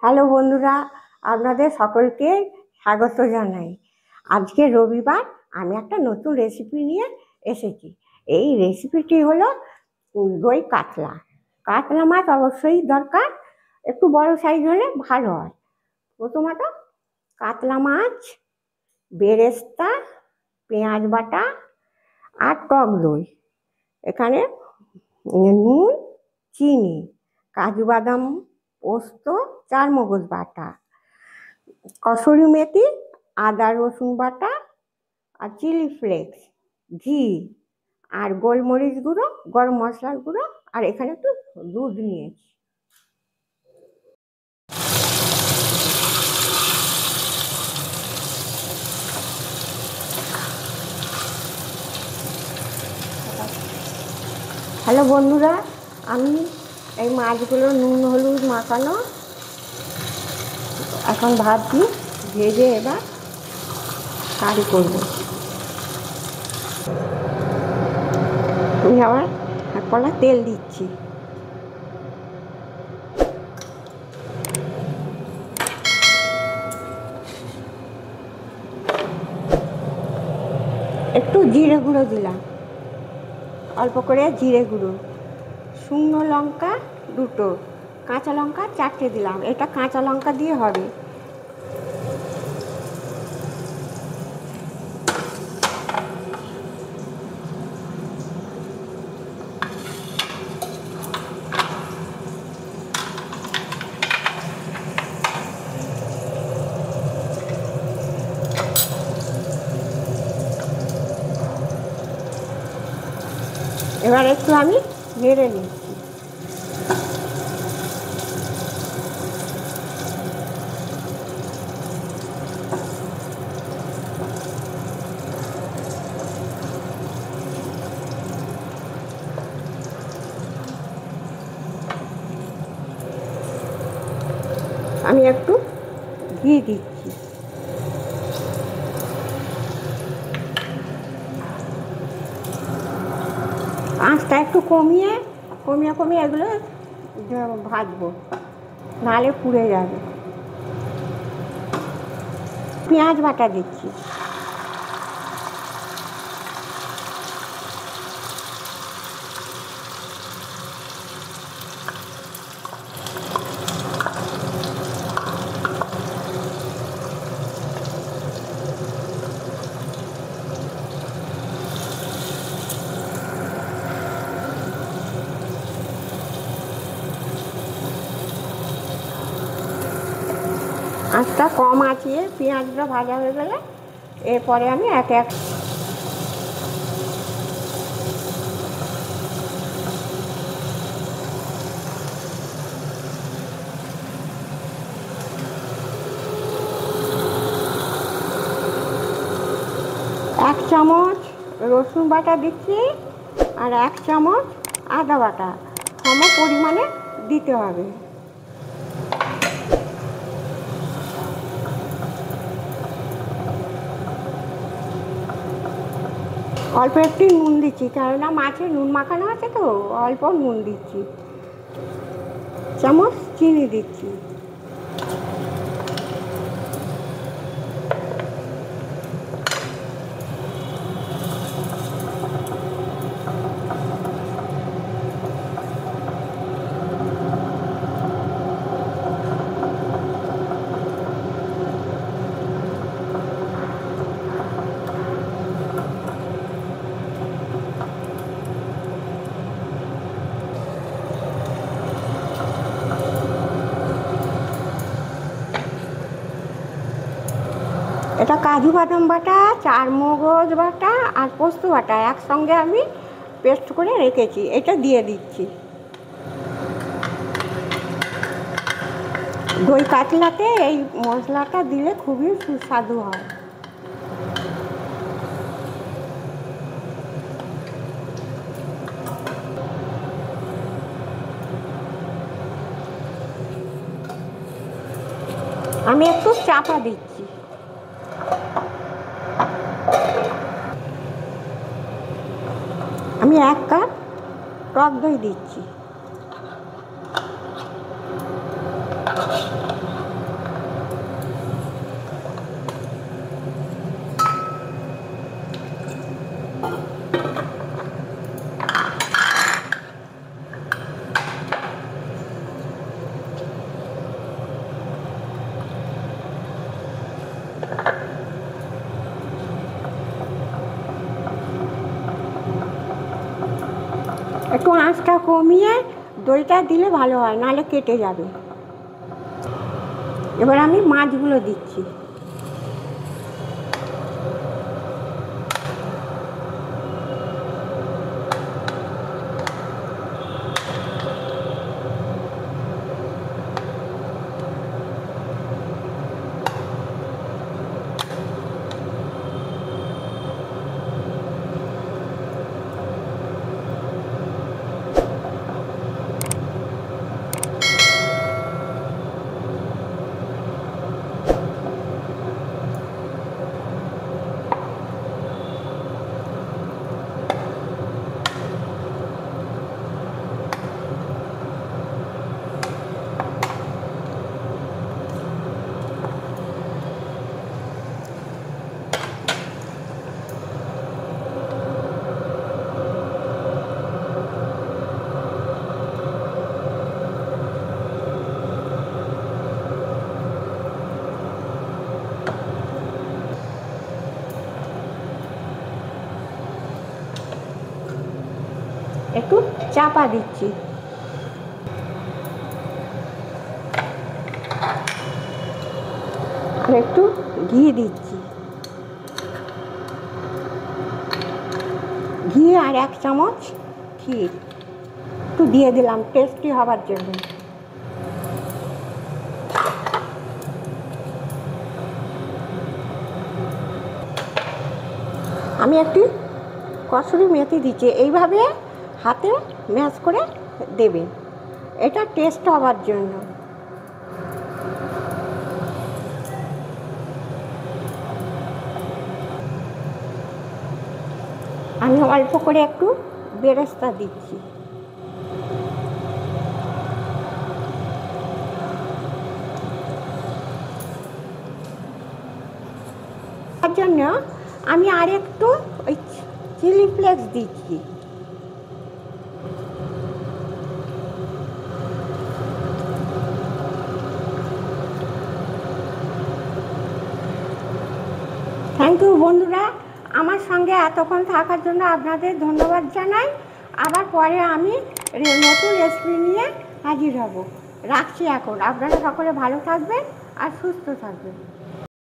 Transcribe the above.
Hello বন্ধুরা, আপনাদের সকলকে স্বাগত জানাই। আজকে রবিবার, আমি একটা নতুন রেসিপি নিয়ে এসেছি। এই রেসিপিটি হলো দই কাতলা। কাতলা মাছ অবশ্যই দরকার, একটু বড় সাইজ হলে ভালো হয়। প্রথমত কাতলা মাছ, বেরেস্তা, পেঁয়াজ বাটা আর টক দই। এখানে নুন, চিনি, কাজু বাদাম, পোস্ত, চারমগজ বাটা, কসুরি মেথি, আদা রসুন বাটা আর চিলি ফ্লেক্স, ঘি আর গোলমরিচ গুঁড়ো, গরম মশলার গুঁড়ো, আর এখানে একটু দুধ নিয়েছি। হ্যালো বন্ধুরা, আমি এই মাছগুলো নুন হলুদ মাখানো এখন ভাবছি, ভেজে এবার কারি করবো। আমি আবার এক কলা তেল দিচ্ছি। একটু জিরে গুঁড়ো দিলাম, অল্প করে জিরে গুঁড়ো, শুকনো লঙ্কা দুটো, কাঁচা লঙ্কা 4টে দিলাম। এটা কাঁচা লঙ্কা দিয়ে হবে। এবার একটু আমি নেড়ে নিচ্ছি। আমি একটু ঘি দিচ্ছি। আঁচটা একটু কমিয়ে কমিয়ে কমিয়ে এগুলো ভাজবো, নাহলে পুড়ে যাবে। পেঁয়াজ বাটা দিচ্ছি। আঁচটা কম আঁচিয়ে পেঁয়াজটা ভাজা হয়ে গেলে এরপরে আমি এক এক চামচ রসুন বাটা দিচ্ছি আর 1 চামচ আদা বাটা সম পরিমাণে দিতে হবে। অল্প একটু নুন দিচ্ছি, কেননা মাছে নুন মাখানো আছে তো, অল্প নুন দিচ্ছি। চামচ চিনি দিচ্ছি। এটা কাজু বাদাম বাটা, চারমগজ বাটা আর পোস্ত বাটা একসঙ্গে আমি পেস্ট করে রেখেছি, এটা দিয়ে দিচ্ছি। দই কাতলাতে এই মশলাটা দিলে খুবই সুস্বাদু হয়। আমি একটু চাপা দিচ্ছি। আমি 1 কাপ টক দই দিচ্ছি। আঁচটা কমিয়ে দইটা দিলে ভালো হয়, নাহলে কেটে যাবে। এবার আমি মাছগুলো দিচ্ছি। একটু চাপা দিচ্ছি। আর একটু ঘি দিচ্ছি। ঘি আর 1 চামচ ক্ষীর একটু দিয়ে দিলাম টেস্টি হবার জন্য। আমি একটি কসুরি মেথি দিচ্ছি। এইভাবে হাতে ম্যাশ করে দেবেন, এটা টেস্ট হবার জন্য। আমি অল্প করে একটু বেরেস্তা দিচ্ছি। তার জন্য আমি আর একটু ওই চিলি ফ্লেক্স দিচ্ছি। থ্যাংক ইউ বন্ধুরা, আমার সঙ্গে এতক্ষণ থাকার জন্য আপনাদের ধন্যবাদ জানাই। আবার পরে আমি নতুন রেসিপি নিয়ে হাজির হব। রাখছি এখন। আপনারা সকলে ভালো থাকবেন আর সুস্থ থাকবেন।